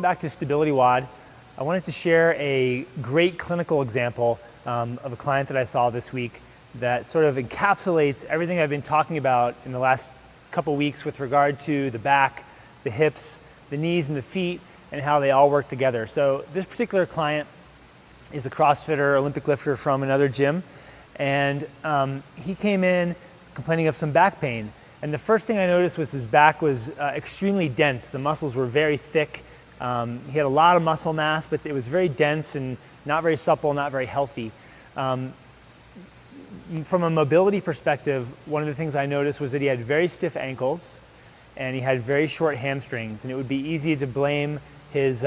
back to StabilityWOD. I wanted to share a great clinical example of a client that I saw this week that sort of encapsulates everything I've been talking about in the last couple weeks with regard to the back, the hips, the knees, and the feet, and how they all work together. So this particular client is a CrossFitter, Olympic lifter from another gym, and he came in complaining of some back pain. And the first thing I noticed was his back was extremely dense. The muscles were very thick. He had a lot of muscle mass, but it was very dense and not very supple, not very healthy. From a mobility perspective, one of the things I noticed was that he had very stiff ankles and he had very short hamstrings, and it would be easy to blame his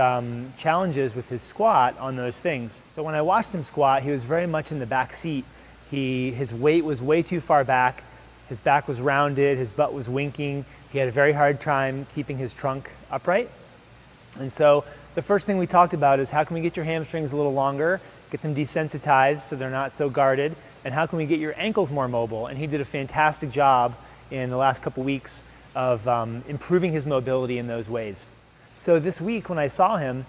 challenges with his squat on those things. So when I watched him squat, he was very much in the back seat. His weight was way too far back. His back was rounded, his butt was winking. He had a very hard time keeping his trunk upright. And so the first thing we talked about is how can we get your hamstrings a little longer, get them desensitized so they're not so guarded, and how can we get your ankles more mobile? And he did a fantastic job in the last couple weeks of improving his mobility in those ways. So this week when I saw him,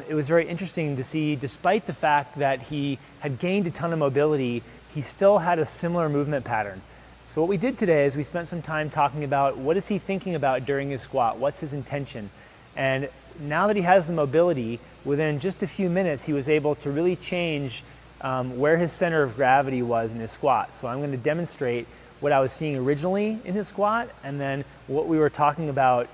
it was very interesting to see, despite the fact that he had gained a ton of mobility, he still had a similar movement pattern. So what we did today is we spent some time talking about what is he thinking about during his squat, what's his intention. And now that he has the mobility, within just a few minutes he was able to really change where his center of gravity was in his squat. So I'm going to demonstrate what I was seeing originally in his squat and then what we were talking about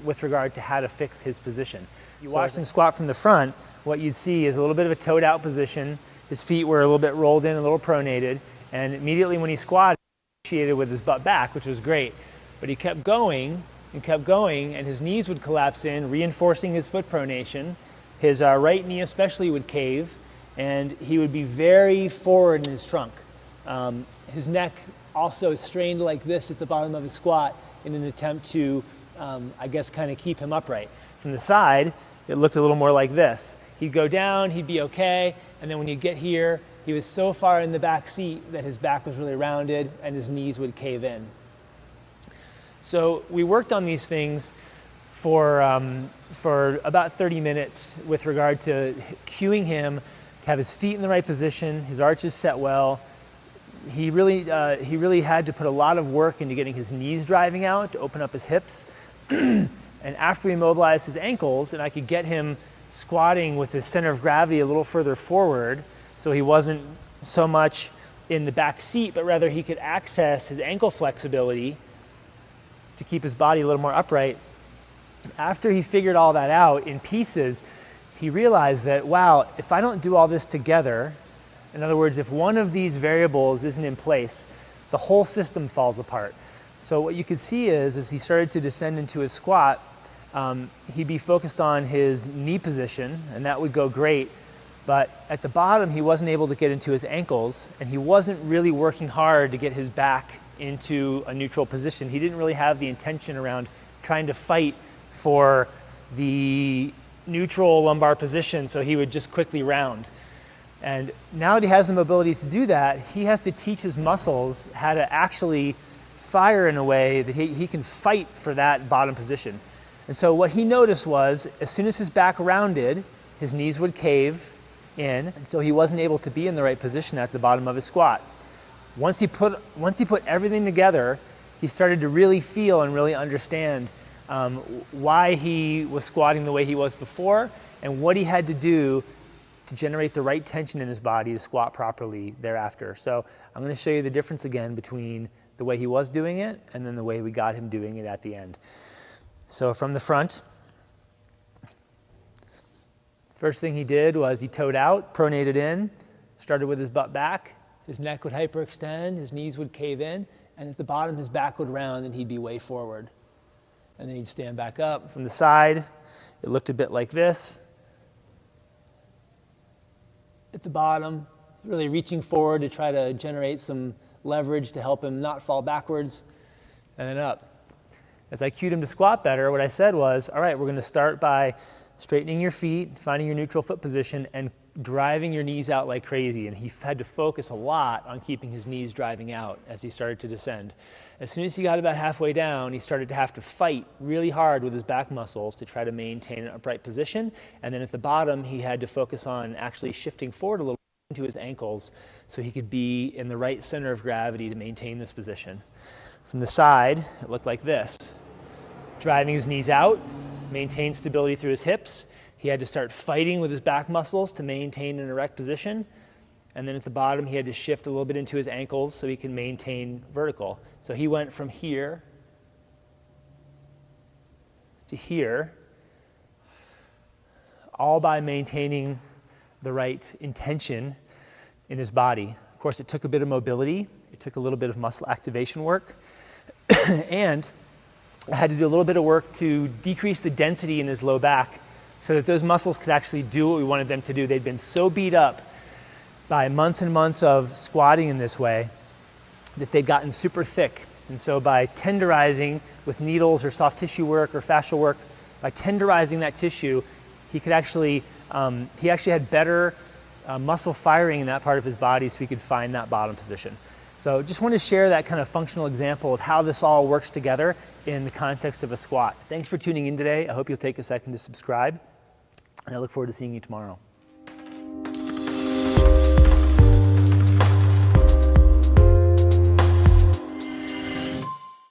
with regard to how to fix his position. You watch him squat from the front, what you'd see is a little bit of a toed out position. His feet were a little bit rolled in, a little pronated, and immediately when he squatted, he initiated with his butt back, which was great. But he kept going and kept going, and his knees would collapse in, reinforcing his foot pronation. His right knee especially would cave, and he would be very forward in his trunk. His neck also strained like this at the bottom of his squat in an attempt to, I guess, kind of keep him upright. From the side, it looked a little more like this. He'd go down, he'd be okay, and then when he'd get here, he was so far in the back seat that his back was really rounded and his knees would cave in. So we worked on these things for about 30 minutes with regard to cueing him to have his feet in the right position, his arches set well. He really had to put a lot of work into getting his knees driving out to open up his hips. And after we mobilized his ankles and I could get him squatting with his center of gravity a little further forward, so he wasn't so much in the back seat, but rather he could access his ankle flexibility to keep his body a little more upright. After he figured all that out in pieces, he realized that, wow, if I don't do all this together, in other words, if one of these variables isn't in place, the whole system falls apart. So what you could see is, as he started to descend into his squat, he'd be focused on his knee position, and that would go great. But at the bottom, he wasn't able to get into his ankles, and he wasn't really working hard to get his back into a neutral position. He didn't really have the intention around trying to fight for the neutral lumbar position, so he would just quickly round. And now that he has the mobility to do that, he has to teach his muscles how to actually fire in a way that he can fight for that bottom position. And so what he noticed was, as soon as his back rounded, his knees would cave in, and so he wasn't able to be in the right position at the bottom of his squat. Once he put everything together, he started to really feel and really understand why he was squatting the way he was before and what he had to do to generate the right tension in his body to squat properly thereafter. So I'm going to show you the difference again between the way he was doing it and then the way we got him doing it at the end. So from the front, first thing he did was he toed out, pronated in, started with his butt back. His neck would hyperextend, his knees would cave in, and at the bottom his back would round and he'd be way forward. And then he'd stand back up. From the side, it looked a bit like this. At the bottom, really reaching forward to try to generate some leverage to help him not fall backwards, and then up. As I cued him to squat better, what I said was, all right, we're going to start by straightening your feet, finding your neutral foot position, and driving your knees out like crazy. And he had to focus a lot on keeping his knees driving out as he started to descend. As soon as he got about halfway down, he started to have to fight really hard with his back muscles to try to maintain an upright position. And then at the bottom, he had to focus on actually shifting forward a little into his ankles so he could be in the right center of gravity to maintain this position. From the side, it looked like this. Driving his knees out, maintain stability through his hips. He had to start fighting with his back muscles to maintain an erect position. And then at the bottom, he had to shift a little bit into his ankles so he can maintain vertical. So he went from here to here, all by maintaining the right intention in his body. Of course, it took a bit of mobility. It took a little bit of muscle activation work. And I had to do a little bit of work to decrease the density in his low back so that those muscles could actually do what we wanted them to do. They'd been so beat up by months and months of squatting in this way that they'd gotten super thick. And so by tenderizing with needles or soft tissue work or fascial work, by tenderizing that tissue, he actually had better muscle firing in that part of his body so he could find that bottom position. So just wanted to share that kind of functional example of how this all works together in the context of a squat. Thanks for tuning in today. I hope you'll take a second to subscribe, and I look forward to seeing you tomorrow.